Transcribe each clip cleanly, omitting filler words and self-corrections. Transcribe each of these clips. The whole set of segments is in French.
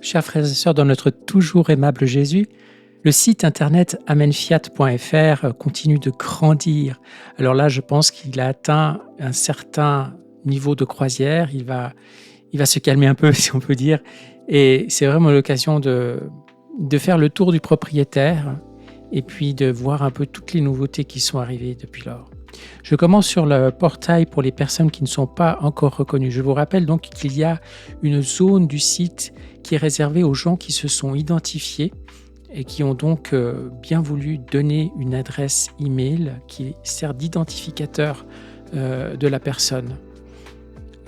Chers frères et sœurs, dans notre toujours aimable Jésus, le site internet amenfiat.fr continue de grandir. Alors là, je pense qu'il a atteint un certain niveau de croisière. Il va se calmer un peu, si on peut dire. Et c'est vraiment l'occasion de faire le tour du propriétaire et puis de voir un peu toutes les nouveautés qui sont arrivées depuis lors. Je commence sur le portail pour les personnes qui ne sont pas encore reconnues. Je vous rappelle donc qu'il y a une zone du site qui est réservée aux gens qui se sont identifiés et qui ont donc bien voulu donner une adresse email qui sert d'identificateur de la personne.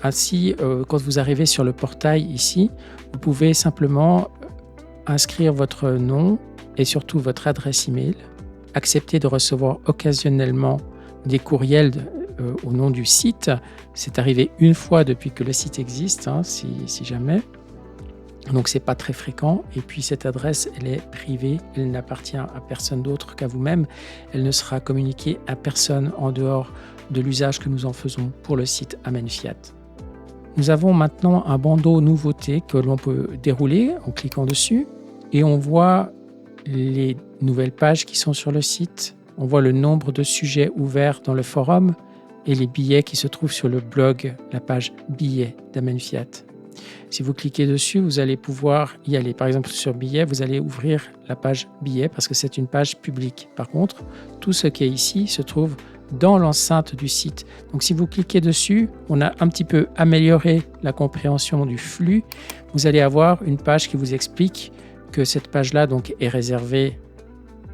Ainsi, quand vous arrivez sur le portail ici, vous pouvez simplement inscrire votre nom et surtout votre adresse email, accepter de recevoir occasionnellement des courriels au nom du site. C'est arrivé une fois depuis que le site existe, si jamais. Donc c'est pas très fréquent. Et puis cette adresse, elle est privée, elle n'appartient à personne d'autre qu'à vous-même. Elle ne sera communiquée à personne en dehors de l'usage que nous en faisons pour le site Amenfiat. Nous avons maintenant un bandeau nouveautés que l'on peut dérouler en cliquant dessus et on voit les nouvelles pages qui sont sur le site. On voit le nombre de sujets ouverts dans le forum et les billets qui se trouvent sur le blog, la page billets d'Amenfiat. Si vous cliquez dessus, vous allez pouvoir y aller. Par exemple, sur billets, vous allez ouvrir la page billets parce que c'est une page publique. Par contre, tout ce qui est ici se trouve dans l'enceinte du site. Donc si vous cliquez dessus, on a un petit peu amélioré la compréhension du flux. Vous allez avoir une page qui vous explique que cette page-là donc est réservée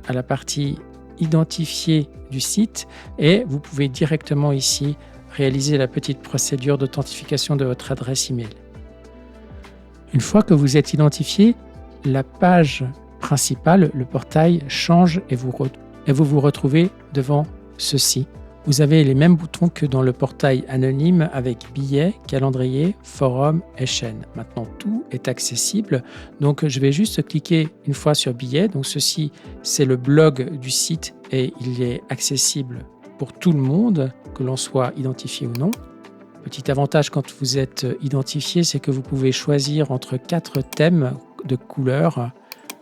à la partie identifiée du site et vous pouvez directement ici réaliser la petite procédure d'authentification de votre adresse email. Une fois que vous êtes identifié, la page principale, le portail, change et vous vous retrouvez devant ceci. Vous avez les mêmes boutons que dans le portail anonyme avec billets, calendrier, forum et chaîne. Maintenant, tout est accessible. Donc, je vais juste cliquer une fois sur billets. Donc, ceci, c'est le blog du site et il est accessible pour tout le monde, que l'on soit identifié ou non. Petit avantage quand vous êtes identifié, c'est que vous pouvez choisir entre 4 thèmes de couleurs.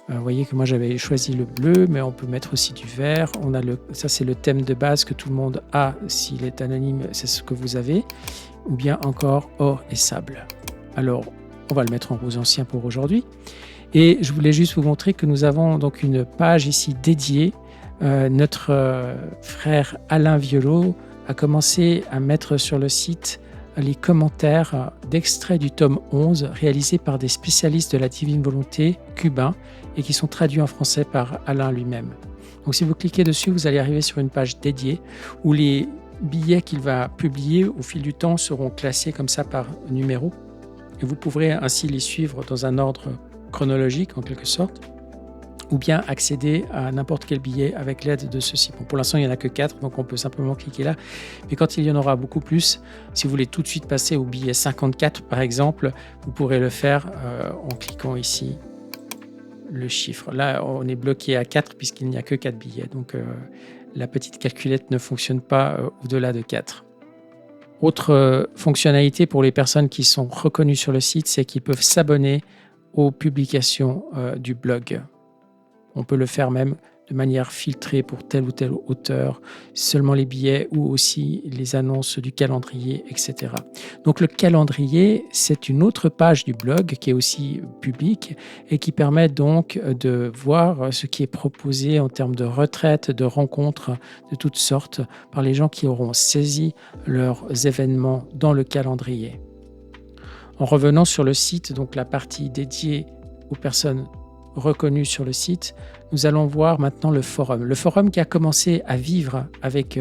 Vous voyez que moi j'avais choisi le bleu, mais on peut mettre aussi du vert. Ça c'est le thème de base que tout le monde a. S'il est anonyme, c'est ce que vous avez. Ou bien encore or et sable. Alors, on va le mettre en rose ancien pour aujourd'hui. Et je voulais juste vous montrer que nous avons donc une page ici dédiée. Notre frère Alain Violot a commencé à mettre sur le site les commentaires d'extraits du tome 11 réalisés par des spécialistes de la divine volonté cubains et qui sont traduits en français par Alain lui-même. Donc si vous cliquez dessus, vous allez arriver sur une page dédiée où les billets qu'il va publier au fil du temps seront classés comme ça par numéro et vous pourrez ainsi les suivre dans un ordre chronologique en quelque sorte, ou bien accéder à n'importe quel billet avec l'aide de ceci. Bon, pour l'instant, il n'y en a que 4, donc on peut simplement cliquer là. Mais quand il y en aura beaucoup plus, si vous voulez tout de suite passer au billet 54, par exemple, vous pourrez le faire en cliquant ici le chiffre. Là, on est bloqué à 4 puisqu'il n'y a que 4 billets. Donc, la petite calculette ne fonctionne pas au-delà de 4. Autre fonctionnalité pour les personnes qui sont reconnues sur le site, c'est qu'ils peuvent s'abonner aux publications du blog. On peut le faire même de manière filtrée pour tel ou tel auteur, seulement les billets ou aussi les annonces du calendrier, etc. Donc le calendrier, c'est une autre page du blog qui est aussi publique et qui permet donc de voir ce qui est proposé en termes de retraites, de rencontres de toutes sortes par les gens qui auront saisi leurs événements dans le calendrier. En revenant sur le site, donc la partie dédiée aux personnes reconnues sur le site, nous allons voir maintenant le forum. Le forum qui a commencé à vivre avec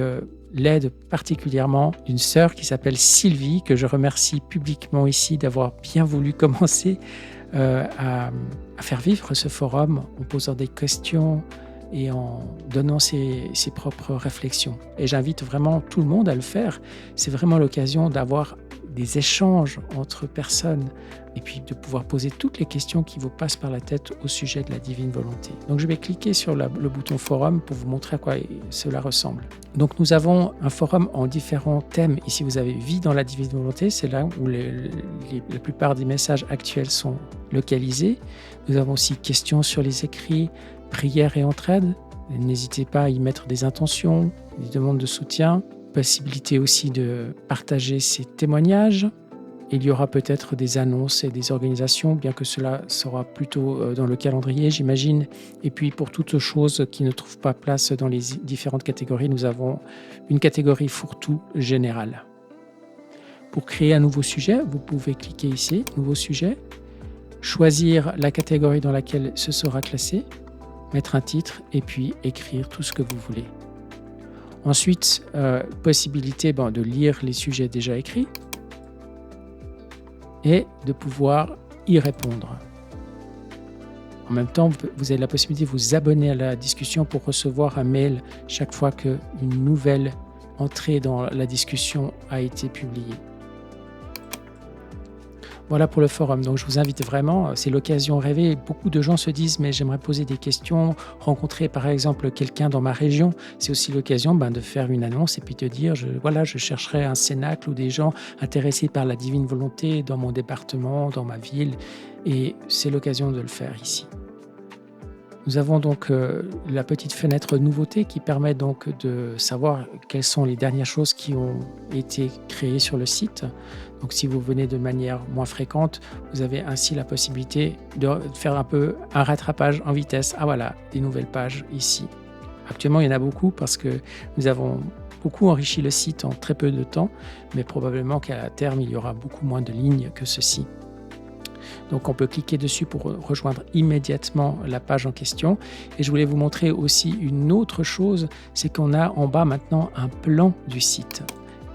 l'aide particulièrement d'une sœur qui s'appelle Sylvie, que je remercie publiquement ici d'avoir bien voulu commencer à faire vivre ce forum en posant des questions et en donnant ses propres réflexions. Et j'invite vraiment tout le monde à le faire. C'est vraiment l'occasion d'avoir des échanges entre personnes et puis de pouvoir poser toutes les questions qui vous passent par la tête au sujet de la divine volonté. Donc je vais cliquer sur le bouton forum pour vous montrer à quoi cela ressemble. Donc nous avons un forum en différents thèmes. Ici vous avez vie dans la divine volonté, c'est là où la plupart des messages actuels sont localisés. Nous avons aussi questions sur les écrits, prières et entraide. N'hésitez pas à y mettre des intentions, des demandes de soutien, possibilité aussi de partager ses témoignages. Il y aura peut-être des annonces et des organisations, bien que cela sera plutôt dans le calendrier, j'imagine. Et puis pour toutes choses qui ne trouvent pas place dans les différentes catégories, nous avons une catégorie fourre-tout générale. Pour créer un nouveau sujet, vous pouvez cliquer ici, Nouveau sujet, choisir la catégorie dans laquelle ce sera classé, mettre un titre et puis écrire tout ce que vous voulez. Ensuite, possibilité de lire les sujets déjà écrits et de pouvoir y répondre. En même temps, vous avez la possibilité de vous abonner à la discussion pour recevoir un mail chaque fois qu'une nouvelle entrée dans la discussion a été publiée. Voilà pour le forum. Donc je vous invite vraiment, c'est l'occasion rêvée. Beaucoup de gens se disent mais j'aimerais poser des questions, rencontrer par exemple quelqu'un dans ma région. C'est aussi l'occasion de faire une annonce et puis de dire je chercherai un cénacle ou des gens intéressés par la divine volonté dans mon département, dans ma ville. Et c'est l'occasion de le faire ici. Nous avons donc la petite fenêtre nouveauté qui permet donc de savoir quelles sont les dernières choses qui ont été créées sur le site. Donc si vous venez de manière moins fréquente, vous avez ainsi la possibilité de faire un peu un rattrapage en vitesse. Ah voilà, des nouvelles pages ici. Actuellement, il y en a beaucoup parce que nous avons beaucoup enrichi le site en très peu de temps, mais probablement qu'à terme, il y aura beaucoup moins de lignes que ceci. Donc on peut cliquer dessus pour rejoindre immédiatement la page en question. Et je voulais vous montrer aussi une autre chose, c'est qu'on a en bas maintenant un plan du site.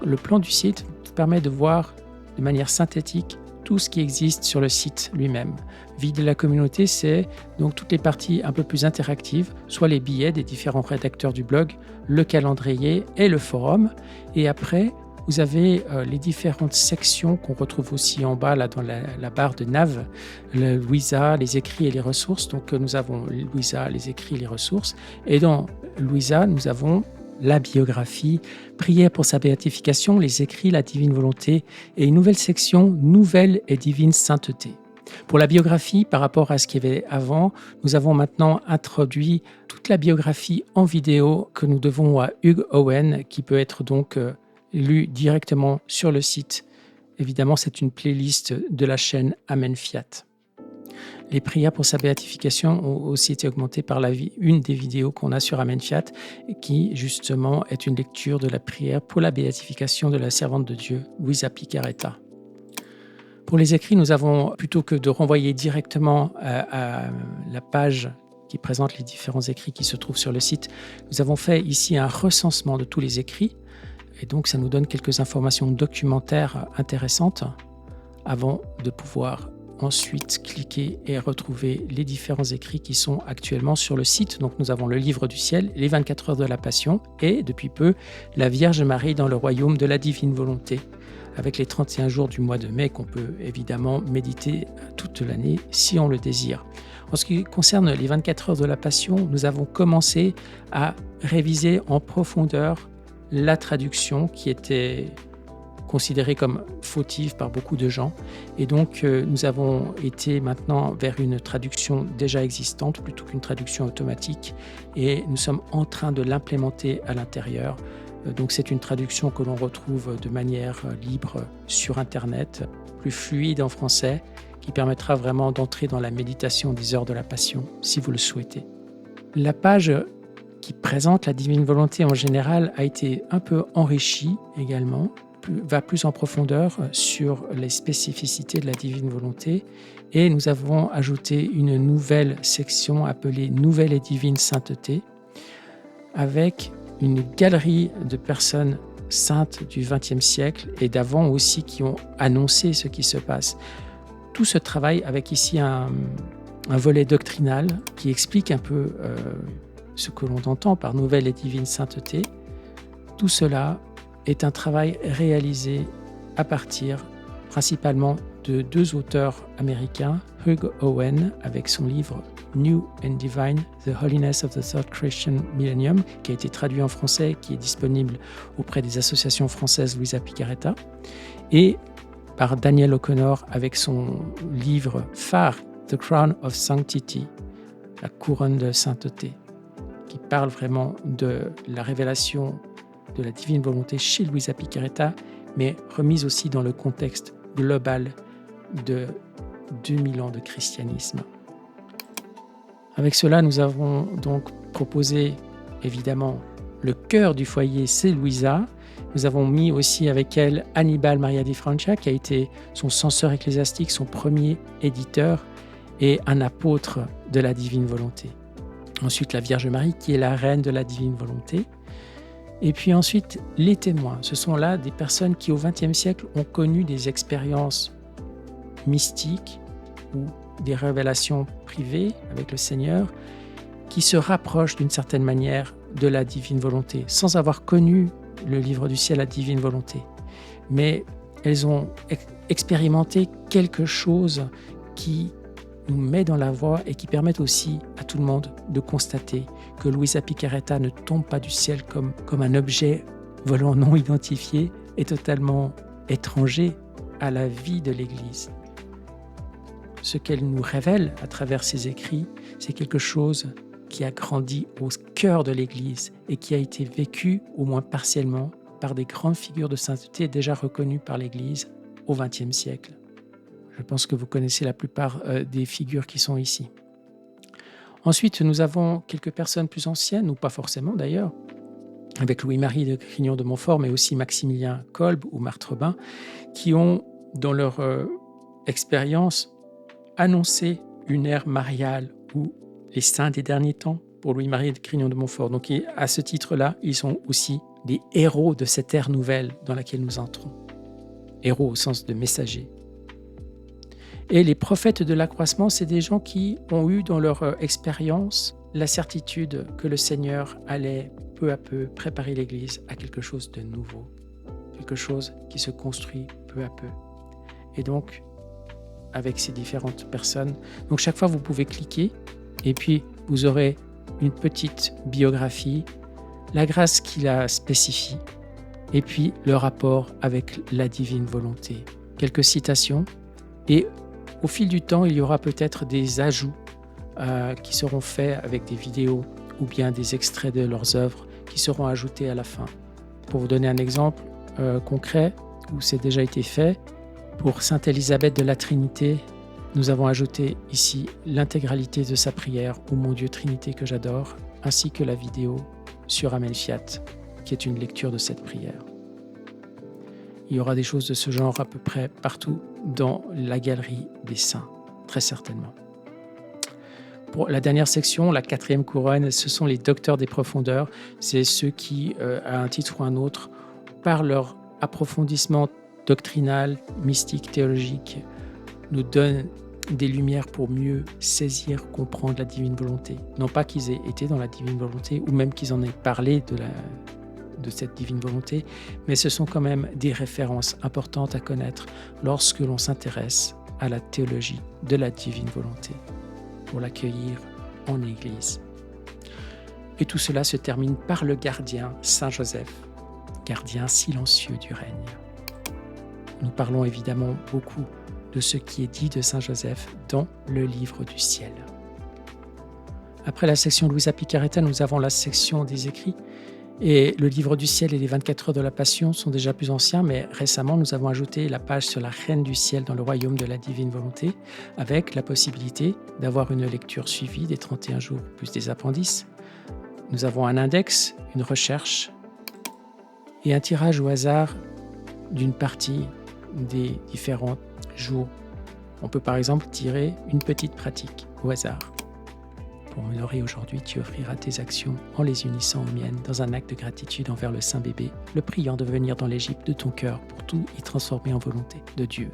Le plan du site permet de voir de manière synthétique tout ce qui existe sur le site lui-même. Vie de la communauté, c'est donc toutes les parties un peu plus interactives, soit les billets des différents rédacteurs du blog, le calendrier et le forum. Et après, vous avez les différentes sections qu'on retrouve aussi en bas là, dans la barre de nav, le Louisa, les écrits et les ressources. Donc nous avons Louisa, les écrits et les ressources. Et dans Louisa, nous avons la biographie, prière pour sa béatification, les écrits, la divine volonté et une nouvelle section, nouvelle et divine sainteté. Pour la biographie, par rapport à ce qu'il y avait avant, nous avons maintenant introduit toute la biographie en vidéo que nous devons à Hugh Owen, qui peut être donc lu directement sur le site. Évidemment, c'est une playlist de la chaîne Amen Fiat. Les prières pour sa béatification ont aussi été augmentées par une des vidéos qu'on a sur Amen Fiat, qui justement est une lecture de la prière pour la béatification de la servante de Dieu, Luisa Picaretta. Pour les écrits, nous avons, plutôt que de renvoyer directement à la page qui présente les différents écrits qui se trouvent sur le site, nous avons fait ici un recensement de tous les écrits. Et donc, ça nous donne quelques informations documentaires intéressantes avant de pouvoir ensuite cliquer et retrouver les différents écrits qui sont actuellement sur le site. Donc, nous avons le livre du ciel, les 24 heures de la Passion et, depuis peu, la Vierge Marie dans le royaume de la divine volonté, avec les 31 jours du mois de mai qu'on peut évidemment méditer toute l'année si on le désire. En ce qui concerne les 24 heures de la Passion, nous avons commencé à réviser en profondeur la traduction qui était considérée comme fautive par beaucoup de gens. Et donc, nous avons été maintenant vers une traduction déjà existante plutôt qu'une traduction automatique. Et nous sommes en train de l'implémenter à l'intérieur. Donc, c'est une traduction que l'on retrouve de manière libre sur Internet, plus fluide en français, qui permettra vraiment d'entrer dans la méditation des heures de la Passion, si vous le souhaitez. La page qui présente la divine volonté en général a été un peu enrichi également, va plus en profondeur sur les spécificités de la divine volonté et nous avons ajouté une nouvelle section appelée Nouvelle et divine sainteté avec une galerie de personnes saintes du XXe siècle et d'avant aussi qui ont annoncé ce qui se passe. Tout ce travail avec ici un volet doctrinal qui explique un peu ce que l'on entend par nouvelle et divine sainteté. Tout cela est un travail réalisé à partir principalement de deux auteurs américains, Hugh Owen avec son livre New and Divine, The Holiness of the Third Christian Millennium, qui a été traduit en français, qui est disponible auprès des associations françaises Luisa Picaretta, et par Daniel O'Connor avec son livre phare The Crown of Sanctity, la couronne de sainteté, qui parle vraiment de la révélation de la divine volonté chez Luisa Picaretta, mais remise aussi dans le contexte global de 2000 ans de christianisme. Avec cela, nous avons donc proposé évidemment le cœur du foyer, c'est Luisa. Nous avons mis aussi avec elle Annibale Maria di Francia, qui a été son censeur ecclésiastique, son premier éditeur et un apôtre de la divine volonté. Ensuite, la Vierge Marie, qui est la reine de la divine volonté. Et puis ensuite, les témoins. Ce sont là des personnes qui, au XXe siècle, ont connu des expériences mystiques ou des révélations privées avec le Seigneur, qui se rapprochent d'une certaine manière de la divine volonté, sans avoir connu le livre du ciel, la divine volonté. Mais elles ont expérimenté quelque chose qui nous met dans la voie et qui permet aussi à tout le monde de constater que Luisa Picaretta ne tombe pas du ciel comme un objet volant non identifié et totalement étranger à la vie de l'Église. Ce qu'elle nous révèle à travers ses écrits, c'est quelque chose qui a grandi au cœur de l'Église et qui a été vécu, au moins partiellement, par des grandes figures de sainteté déjà reconnues par l'Église au XXe siècle. Je pense que vous connaissez la plupart des figures qui sont ici. Ensuite, nous avons quelques personnes plus anciennes, ou pas forcément d'ailleurs, avec Louis-Marie de Grignon de Montfort, mais aussi Maximilien Kolb ou Marthe Robin, qui ont, dans leur expérience, annoncé une ère mariale ou les saints des derniers temps pour Louis-Marie de Grignon de Montfort. Donc à ce titre-là, ils sont aussi des héros de cette ère nouvelle dans laquelle nous entrons. Héros au sens de messagers. Et les prophètes de l'accroissement, c'est des gens qui ont eu dans leur expérience la certitude que le Seigneur allait peu à peu préparer l'Église à quelque chose de nouveau, quelque chose qui se construit peu à peu. Et donc, avec ces différentes personnes, donc chaque fois vous pouvez cliquer et puis vous aurez une petite biographie, la grâce qui la spécifie et puis le rapport avec la divine volonté. Quelques citations et au fil du temps, il y aura peut-être des ajouts qui seront faits avec des vidéos ou bien des extraits de leurs œuvres qui seront ajoutés à la fin. Pour vous donner un exemple concret où c'est déjà été fait, pour Sainte Élisabeth de la Trinité, nous avons ajouté ici l'intégralité de sa prière « Ô mon Dieu Trinité que j'adore » ainsi que la vidéo sur Amen Fiat, qui est une lecture de cette prière. Il y aura des choses de ce genre à peu près partout dans la galerie des saints, très certainement. Pour la dernière section, la 4e couronne, ce sont les docteurs des profondeurs. C'est ceux qui, à un titre ou un autre, par leur approfondissement doctrinal, mystique, théologique, nous donnent des lumières pour mieux saisir, comprendre la divine volonté. Non pas qu'ils aient été dans la divine volonté, ou même qu'ils en aient parlé de cette divine volonté, mais ce sont quand même des références importantes à connaître lorsque l'on s'intéresse à la théologie de la divine volonté, pour l'accueillir en Église. Et tout cela se termine par le gardien, Saint Joseph, gardien silencieux du règne. Nous parlons évidemment beaucoup de ce qui est dit de Saint Joseph dans le livre du ciel. Après la section Luisa Picaretta, nous avons la section des écrits. Et le livre du ciel et les 24 heures de la Passion sont déjà plus anciens, mais récemment, nous avons ajouté la page sur la Reine du ciel dans le royaume de la divine volonté, avec la possibilité d'avoir une lecture suivie des 31 jours plus des appendices. Nous avons un index, une recherche et un tirage au hasard d'une partie des différents jours. On peut par exemple tirer une petite pratique au hasard. Pour m'honorer aujourd'hui, tu offriras tes actions en les unissant aux miennes dans un acte de gratitude envers le Saint bébé, le priant de venir dans l'Égypte de ton cœur pour tout y transformer en volonté de Dieu.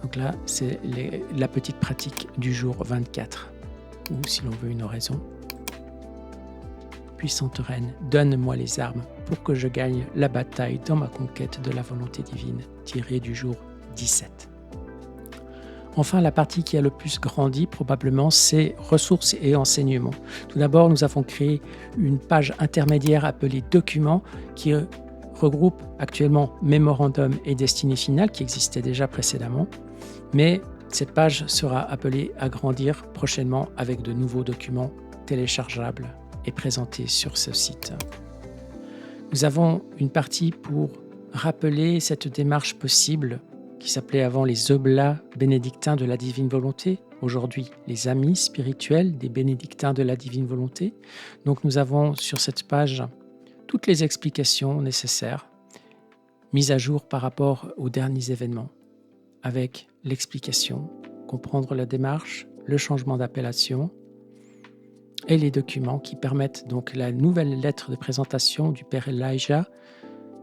Donc là, c'est la petite pratique du jour 24, ou si l'on veut une oraison. Puissante Reine, donne-moi les armes pour que je gagne la bataille dans ma conquête de la volonté divine. tiré du jour 17. Enfin, la partie qui a le plus grandi probablement, c'est ressources et enseignements. Tout d'abord, nous avons créé une page intermédiaire appelée Documents qui regroupe actuellement Mémorandum et Destinée finale qui existaient déjà précédemment. Mais cette page sera appelée à grandir prochainement avec de nouveaux documents téléchargeables et présentés sur ce site. Nous avons une partie pour rappeler cette démarche possible qui s'appelait avant les Oblats bénédictins de la divine volonté, aujourd'hui les amis spirituels des bénédictins de la divine volonté. Donc nous avons sur cette page toutes les explications nécessaires, mises à jour par rapport aux derniers événements, avec l'explication, comprendre la démarche, le changement d'appellation et les documents qui permettent donc la nouvelle lettre de présentation du Père Elijah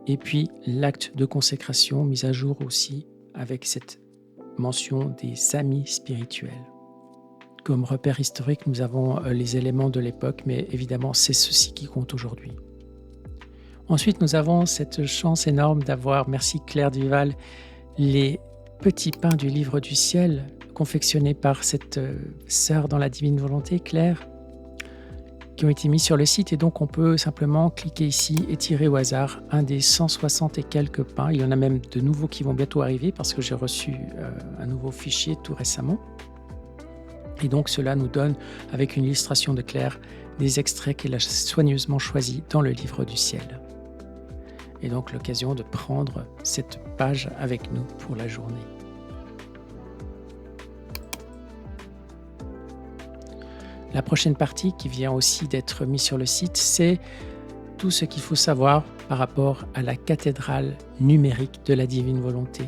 et puis l'acte de consécration mis à jour aussi avec cette mention des amis spirituels. Comme repère historique, nous avons les éléments de l'époque, mais évidemment, c'est ceci qui compte aujourd'hui. Ensuite, nous avons cette chance énorme d'avoir, merci Claire Duval, les petits pains du livre du ciel confectionnés par cette sœur dans la divine volonté, Claire, qui ont été mis sur le site, et donc on peut simplement cliquer ici et tirer au hasard un des 160 et quelques pains. Il y en a même de nouveaux qui vont bientôt arriver parce que j'ai reçu un nouveau fichier tout récemment. Et donc cela nous donne, avec une illustration de Claire, des extraits qu'elle a soigneusement choisis dans le livre du ciel. Et donc l'occasion de prendre cette page avec nous pour la journée. La prochaine partie qui vient aussi d'être mise sur le site, c'est tout ce qu'il faut savoir par rapport à la cathédrale numérique de la divine volonté.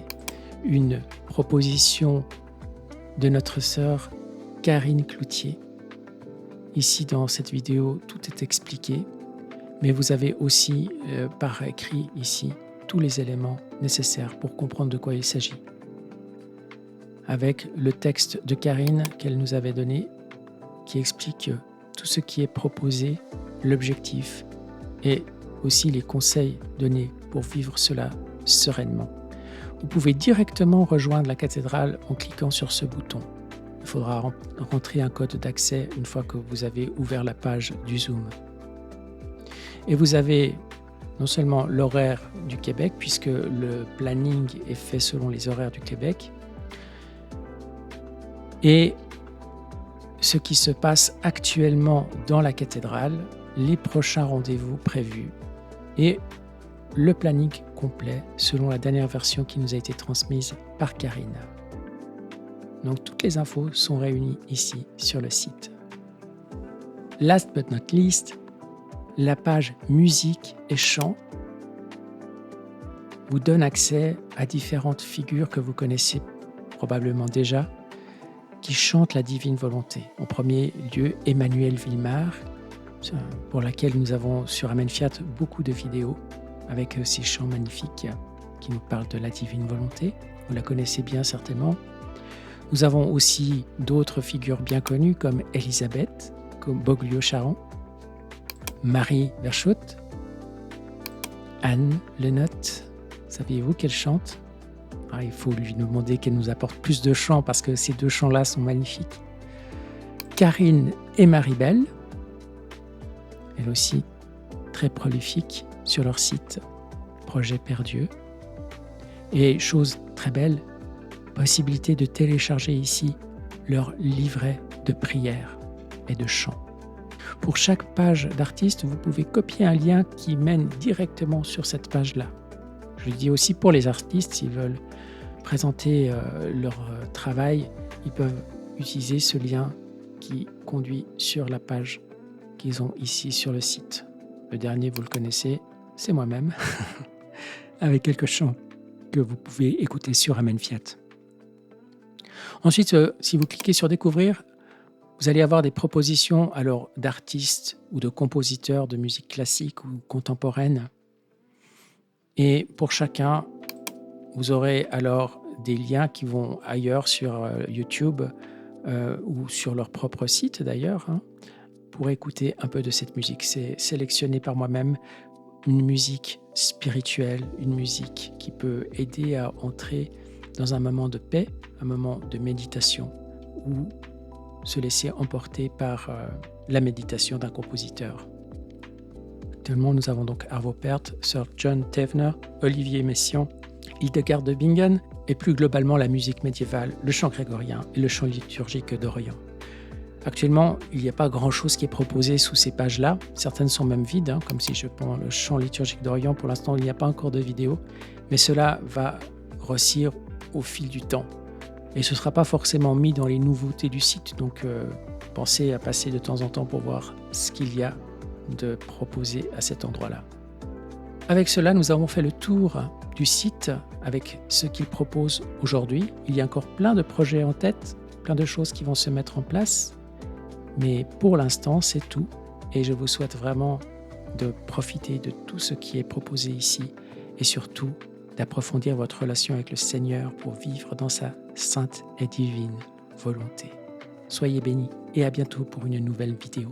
Une proposition de notre sœur Karine Cloutier. Ici dans cette vidéo, tout est expliqué, mais vous avez aussi par écrit ici tous les éléments nécessaires pour comprendre de quoi il s'agit. Avec le texte de Karine qu'elle nous avait donné, qui explique tout ce qui est proposé, l'objectif et aussi les conseils donnés pour vivre cela sereinement. Vous pouvez directement rejoindre la cathédrale en cliquant sur ce bouton. Il faudra rentrer un code d'accès une fois que vous avez ouvert la page du Zoom. Et vous avez non seulement l'horaire du Québec, puisque le planning est fait selon les horaires du Québec, et ce qui se passe actuellement dans la cathédrale, les prochains rendez-vous prévus et le planning complet selon la dernière version qui nous a été transmise par Karine. Donc toutes les infos sont réunies ici sur le site. Last but not least, la page musique et chant vous donne accès à différentes figures que vous connaissez probablement déjà, qui chante la divine volonté. En premier lieu, Emmanuel Villemar, pour laquelle nous avons sur Amen Fiat beaucoup de vidéos avec ces chants magnifiques qui nous parlent de la divine volonté. Vous la connaissez bien certainement. Nous avons aussi d'autres figures bien connues comme Elisabeth, comme Boglio-Charan, Marie Verschoot, Anne Lenotte. Saviez-vous qu'elle chante ? Il faut lui demander qu'elle nous apporte plus de chants parce que ces deux chants-là sont magnifiques. Karine et Marie-Belle, elles aussi très prolifiques sur leur site Projet Père Dieu. Et chose très belle, possibilité de télécharger ici leur livret de prières et de chants. Pour chaque page d'artiste, vous pouvez copier un lien qui mène directement sur cette page-là. Je le dis aussi pour les artistes, s'ils veulent présenter leur travail, ils peuvent utiliser ce lien qui conduit sur la page qu'ils ont ici sur le site. Le dernier, vous le connaissez, c'est moi-même, avec quelques chants que vous pouvez écouter sur Amen Fiat. Ensuite, si vous cliquez sur Découvrir, vous allez avoir des propositions alors d'artistes ou de compositeurs de musique classique ou contemporaine. Et pour chacun, vous aurez alors des liens qui vont ailleurs sur YouTube ou sur leur propre site d'ailleurs, pour écouter un peu de cette musique. C'est sélectionné par moi-même une musique spirituelle, une musique qui peut aider à entrer dans un moment de paix, un moment de méditation, ou se laisser emporter par la méditation d'un compositeur. Actuellement, nous avons donc Arvo Pärt, Sir John Tavener, Olivier Messiaen, Hildegard de Bingen et plus globalement la musique médiévale, le chant grégorien et le chant liturgique d'Orient. Actuellement, il n'y a pas grand-chose qui est proposé sous ces pages-là. Certaines sont même vides, comme si je prends le chant liturgique d'Orient. Pour l'instant, il n'y a pas encore de vidéo, mais cela va grossir au fil du temps. Et ce ne sera pas forcément mis dans les nouveautés du site, donc pensez à passer de temps en temps pour voir ce qu'il y a de proposé à cet endroit-là. Avec cela, nous avons fait le tour du site avec ce qu'il propose aujourd'hui. Il y a encore plein de projets en tête, plein de choses qui vont se mettre en place. Mais pour l'instant, c'est tout. Et je vous souhaite vraiment de profiter de tout ce qui est proposé ici et surtout d'approfondir votre relation avec le Seigneur pour vivre dans sa sainte et divine volonté. Soyez bénis et à bientôt pour une nouvelle vidéo.